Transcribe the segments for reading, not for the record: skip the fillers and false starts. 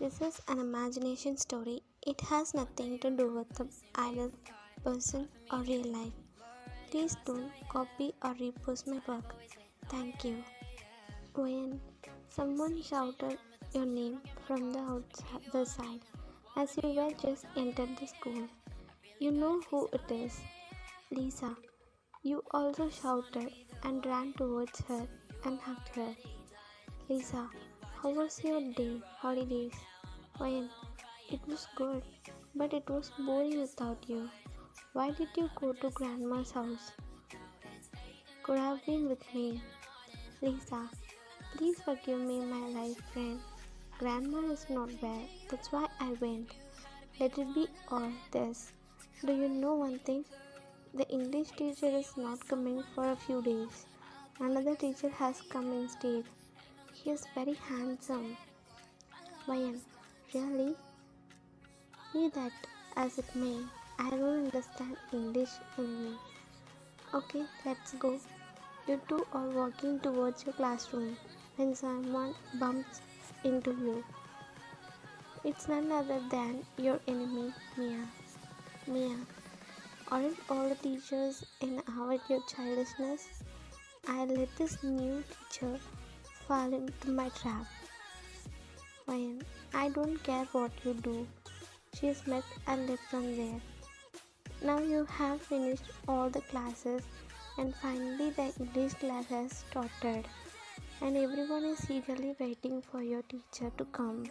This is an imagination story. It has nothing to do with the ideal person or real life. Please don't copy or repost my work. Thank you. When someone shouted your name from the outside the side as you were just entered the school, you know who it is. Lisa. You also shouted and ran towards her and hugged her. Lisa, how was your day, holidays? Well, it was good, but it was boring without you. Why did you go to grandma's house? Could have been with me. Lisa, please forgive me, my life friend. Grandma is not well, that's why I went. Let it be all this. Do you know one thing? The English teacher is not coming for a few days. Another teacher has come instead. He is very handsome. Vayan, really? Be that as it may, I don't understand English anyway. Okay, let's go. You two are walking towards your classroom when someone bumps into you. It's none other than your enemy, Mia. Mia, aren't all the teachers in our your childishness? I let this new teacher fall into my trap. Fine, I don't care what you do. She smiled and left from there. Now you have finished all the classes and finally the English class has started and everyone is eagerly waiting for your teacher to come.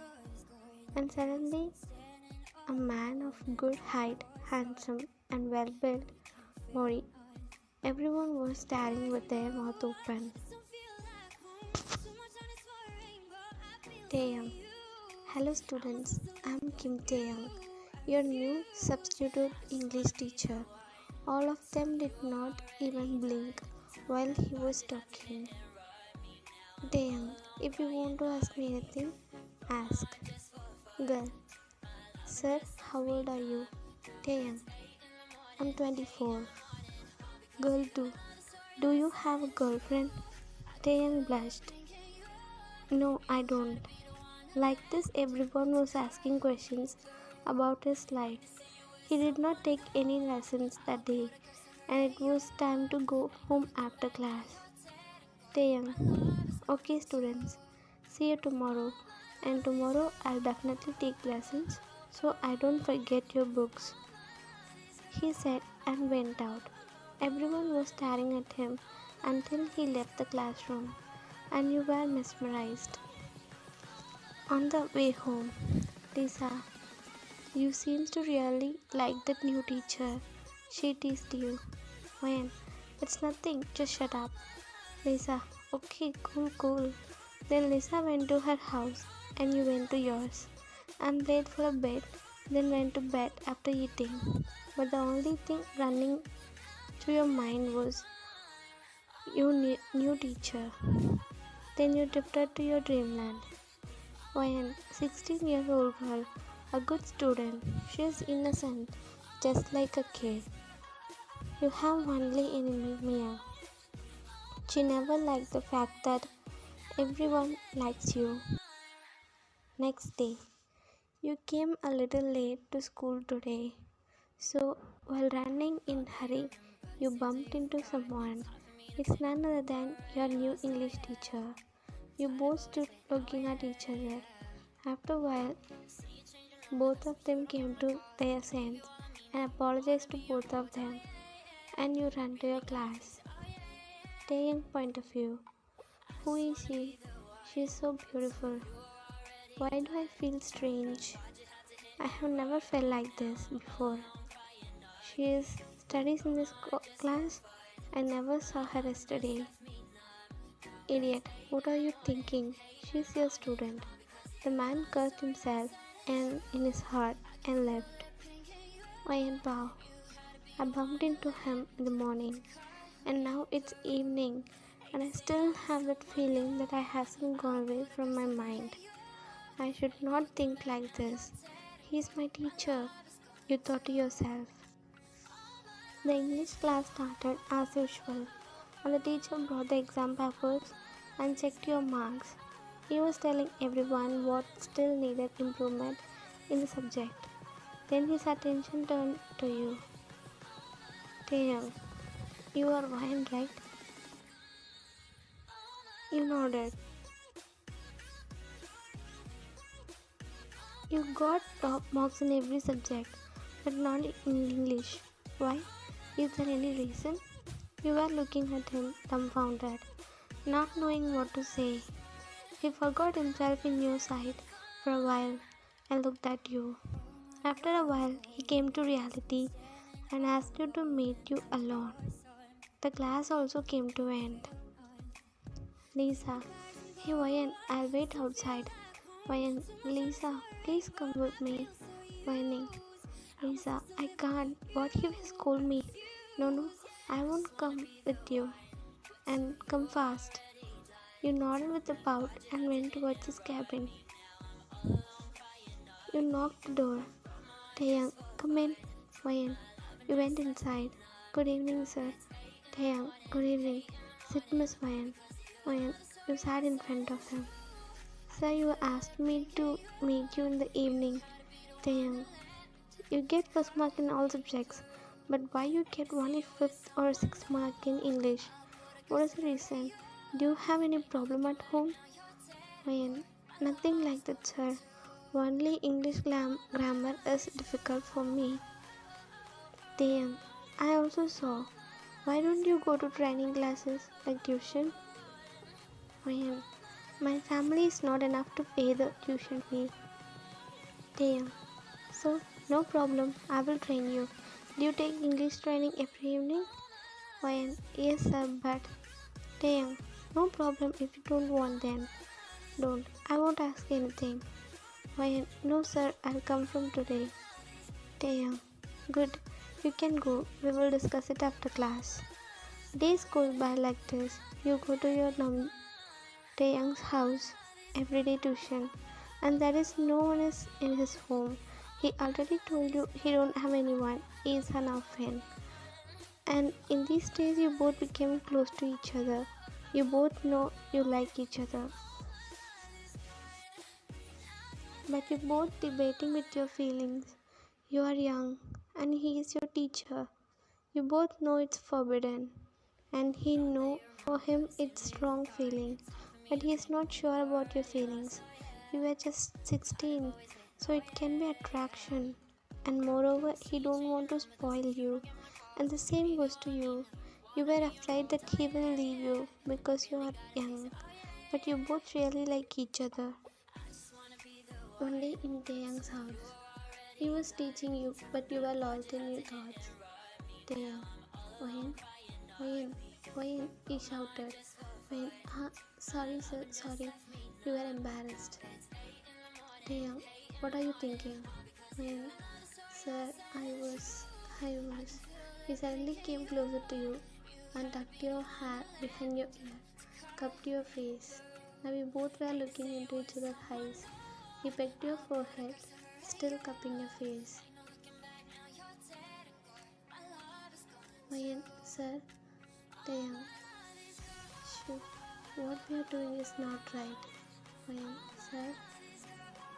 And suddenly a man of good height, handsome and well built body. Everyone was staring with their mouth open. Taeyang. Hello students, I'm Kim Taehyung, your new substitute English teacher. All of them did not even blink while he was talking. Taeyang, if you want to ask me anything, ask. Girl, sir, how old are you? Taeyang, I'm 24. Girl 2, do you have a girlfriend? Taeyang blushed. No, I don't. Like this, everyone was asking questions about his life. He did not take any lessons that day, and it was time to go home after class. Taeyang, okay, students, see you tomorrow. And tomorrow I'll definitely take lessons so I don't forget your books. He said and went out. Everyone was staring at him until he left the classroom, and you were mesmerized. On the way home, Lisa, you seems to really like that new teacher. She teased you. When? It's nothing, just shut up. Lisa, okay, cool. Then Lisa went to her house and you went to yours and played for a bit, then went to bed after eating. But the only thing running through your mind was your new teacher. Then you drifted to your dreamland. When 16-year-old girl, a good student, she is innocent, just like a kid. You have only enemy Mia. She never liked the fact that everyone likes you. Next day, you came a little late to school today. So, while running in hurry, you bumped into someone. It's none other than your new English teacher. You both stood looking at each other. After a while, both of them came to their sense and apologized to both of them, and you ran to your class. Taking point of view. Who is she? She is so beautiful. Why do I feel strange? I have never felt like this before. She studies in this class. I never saw her yesterday. Idiot, what are you thinking? She's your student. The man cursed himself and in his heart and left. I am Bao. I bumped into him in the morning and now it's evening and I still have that feeling that I hasn't gone away from my mind. I should not think like this. He's my teacher, you thought to yourself. The English class started as usual and the teacher brought the exam papers and checked your marks. He was telling everyone what still needed improvement in the subject. Then his attention turned to you. Taeyang, you are Ryan, right? You nodded. You got top marks in every subject, but not in English. Why? Is there any reason? You were looking at him, dumbfounded, not knowing what to say. He forgot himself in your sight for a while and looked at you. After a while, he came to reality and asked you to meet you alone. The class also came to an end. Lisa, hey Ryan, I'll wait outside. Ryan, Lisa, please come with me. Whining. Lisa, I can't. What if he scold me? No, I won't come with you. And come fast. You nodded with a pout and went towards his cabin. You knocked the door. Taeyang, come in. Ryan, you went inside. Good evening, sir. Taeyang, good evening. Sit, Miss Ryan. Ryan, you sat in front of him. Sir, you asked me to meet you in the evening. Taeyang, you get first mark in all subjects, but why you get only fifth or sixth mark in English? What is the reason? Do you have any problem at home? Ryan, nothing like that, sir. Only English grammar is difficult for me. Taeyang, I also saw. Why don't you go to training classes like tuition? Ryan, my family is not enough to pay the tuition fee. Taeyang, so no problem, I will train you. Do you take English training every evening? Ryan, yes sir, but Taeyang, no problem if you don't want then. Don't, I won't ask anything. Ryan, no sir, I'll come from today. Taeyang, good, you can go, we will discuss it after class. Days go by like this. You go to your Taeyang's house everyday tuition, and that is no one is in his home. He already told you he don't have anyone. He is an orphan. And in these days you both became close to each other. You both know you like each other. But you both debating with your feelings. You are young and he is your teacher. You both know it's forbidden. And he know for him it's strong feeling. But he is not sure about your feelings. You were just 16, so it can be attraction. And moreover, he don't want to spoil you. And the same goes to you. You were afraid that he will leave you because you are young. But you both really like each other. One day in Taeyang's house, he was teaching you, but you were lost in your thoughts. Taeyang, Wayan, he shouted. Wayan, sorry sir, sorry. You were embarrassed. Taeyang, what are you thinking? Wayan, sir, I was. He suddenly came closer to you and tucked your hair behind your ear, cupped your face. Now we both were looking into each other's eyes. He pecked your forehead, still cupping your face. Wayan, sir, Taeyang, shoot, what we are doing is not right. Wayan, sir,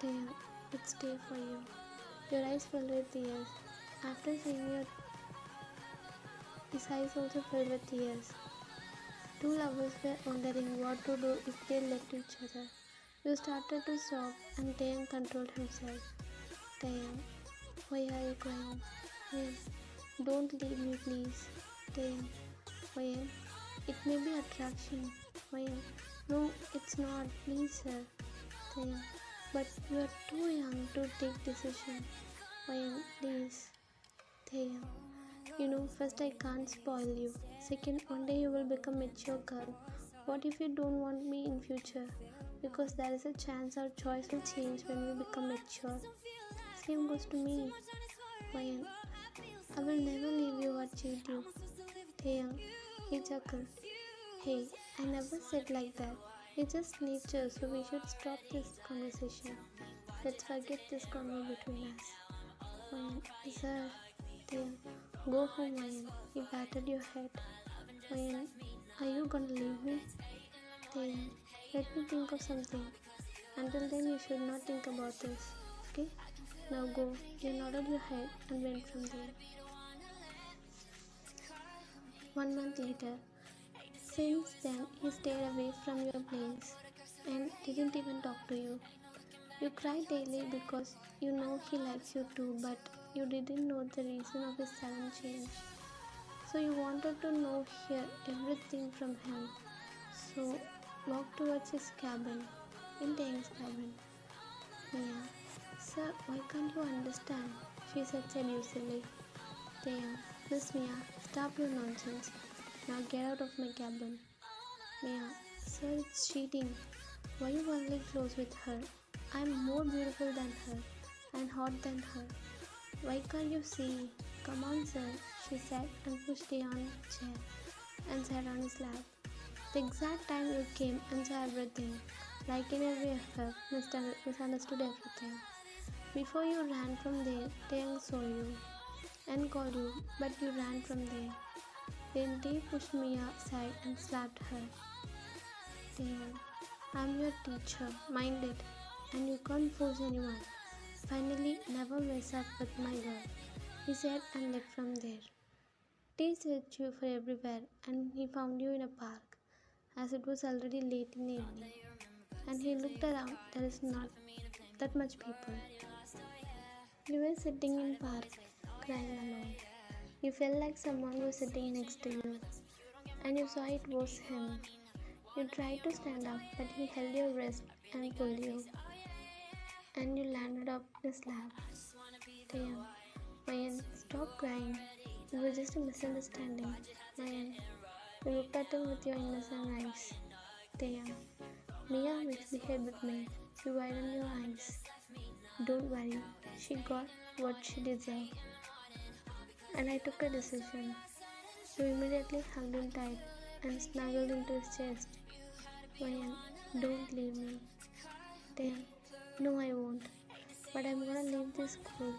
Taeyang, it's day for you. Your eyes filled with tears. After seeing his eyes also filled with tears. Two lovers were wondering what to do if they left each other. You started to sob and Taeyang controlled himself. Taeyang, why are you crying? Wayan, don't leave me please. Taeyang, Wayan, it may be attraction. Wayan, no, it's not. Please sir. Taeyang, but you are too young to take decision. Wayan, please. Taeyang, you know, first I can't spoil you. Second, one day you will become mature girl. What if you don't want me in future? Because there is a chance our choice will change when we become mature. Same goes to me. Wayan, I will never leave you or cheat you. Taeyang, he chuckled. Hey, I never said like that. It's just nature, so we should stop this conversation. Let's forget this convo between us. Wayan, sir. Taeyang, go home, Wayan. He patted your head. Wayan, are you gonna leave me? Taeyang, Let me think of something. Until then, you should not think about this. Okay? Now go. You nodded your head and went from there. 1 month later. Since then, he stayed away from your place and didn't even talk to you. You cry daily because you know he likes you too, but you didn't know the reason of his sudden change. So you wanted to know hear everything from him. So walk towards his cabin, in Taehyung's cabin. Mia, sir, why can't you understand? She said seductively. Taehyung, Miss Mia, stop your nonsense. Now get out of my cabin. Mia, sir, it's cheating. Why you only close with her? I'm more beautiful than her and hot than her. Why can't you see? Come on, sir, she said and pushed Taehyung chair and sat on his lap. The exact time you came and saw everything, like in every effort, misunderstood everything. Before you ran from there, Taehyung saw you and called you, but you ran from there. Then Tae pushed Mia aside and slapped her. Taehyung, I'm your teacher, mind it, and you can't force anyone. Finally, never mess up with my girl, he said and left from there. Tae searched you for everywhere and he found you in a park, as it was already late in the evening. And he looked around, there is not that much people. You were sitting in park, crying alone. You felt like someone was sitting next to you, and you saw it was him. You tried to stand up, but he held your wrist and pulled you, and you landed up in his lap. Taehyung, Mayan, stop crying. It was just a misunderstanding. Mayan, you looked at him with your innocent eyes. Taehyung, Mia misbehaved with me. You widened your eyes. Don't worry, she got what she deserved. And I took a decision. You immediately hugged him tight and snuggled into his chest. Mayan, don't leave me. Taehyung, no I won't. But I'm gonna leave this school.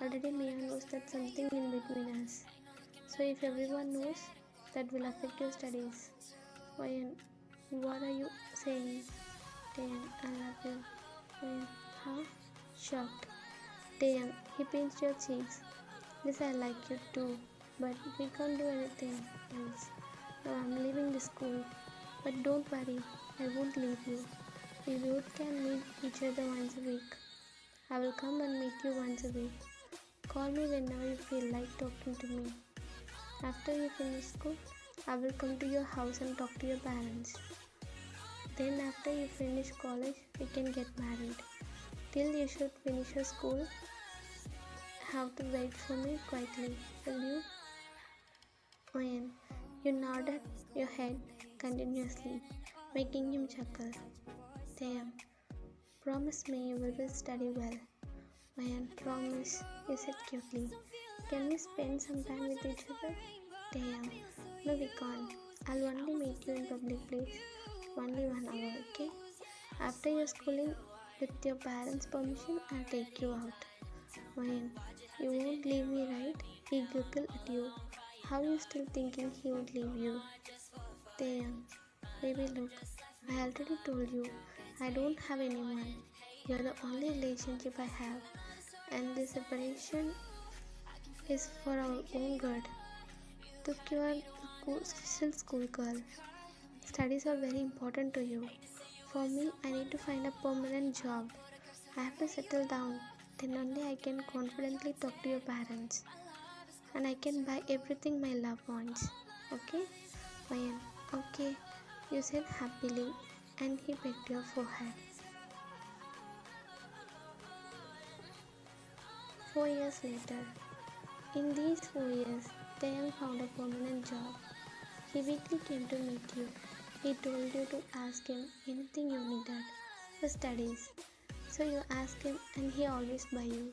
Already Mia knows that something in between us. So if everyone knows, that will affect your studies. Mayan, what are you saying? Taehyung, I love you. Mayan, huh? Shocked. Taehyung, he pinched your cheeks. Yes, I like you too, but we can't do anything else. Now I'm leaving the school. But don't worry, I won't leave you. We both can meet each other once a week. I will come and meet you once a week. Call me whenever you feel like talking to me. After you finish school, I will come to your house and talk to your parents. Then after you finish college, we can get married. Till you should finish your school, have to wait for me quietly, will you? Mayan, you nodded your head continuously, making him chuckle. Taehyung, promise me you will study well. Mayan, promise, he said cutely. Can we spend some time with each other? Taehyung, no we can't. I'll only meet you in public place. Only 1 hour, okay? After your schooling, with your parents' permission, I'll take you out. Mayan, you won't leave me, right? He giggled at you. How you still thinking he would leave you? Taehyung, baby look, I already told you, I don't have anyone. You're the only relationship I have. And this separation is for our own good. Look, you are still school girl. Studies are very important to you. For me, I need to find a permanent job. I have to settle down. Then only I can confidently talk to your parents. And I can buy everything my love wants. Okay? Mayan, okay, you said happily, and he pecked your forehead. 4 years later. In these 4 years, Taehyung found a permanent job. He weekly came to meet you. He told you to ask him anything you needed for studies. So you asked him and he always buy you.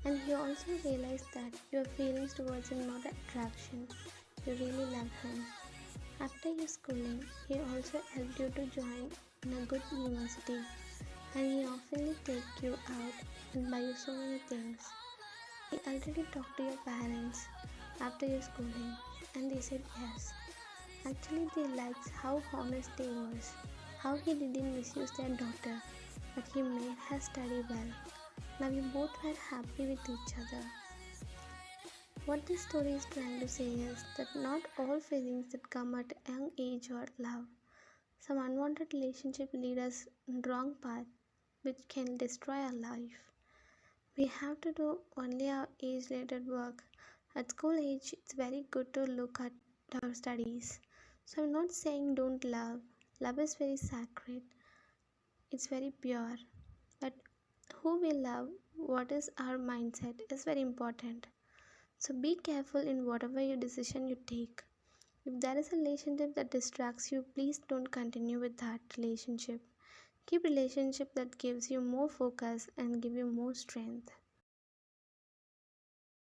And he also realized that your feelings towards him not attraction. You really love him. After your schooling, he also helped you to join in a good university. And he oftenly take you out and buy you so many things. He already talked to your parents after your schooling and they said yes. Actually they liked how honest he was how he didn't misuse their daughter, but he made her study well. Now you both were happy with each other. What this story is trying to say is that not all feelings that come at a young age are love. Some unwanted relationship lead us in wrong path which can destroy our life. We have to do only our age related work. At school age it's very good to look at our studies. So I'm not saying don't love. Love is very sacred. It's very pure. But who we love, what is our mindset is very important. So be careful in whatever your decision you take. If there is a relationship that distracts you, please don't continue with that relationship. Keep relationship that gives you more focus and give you more strength.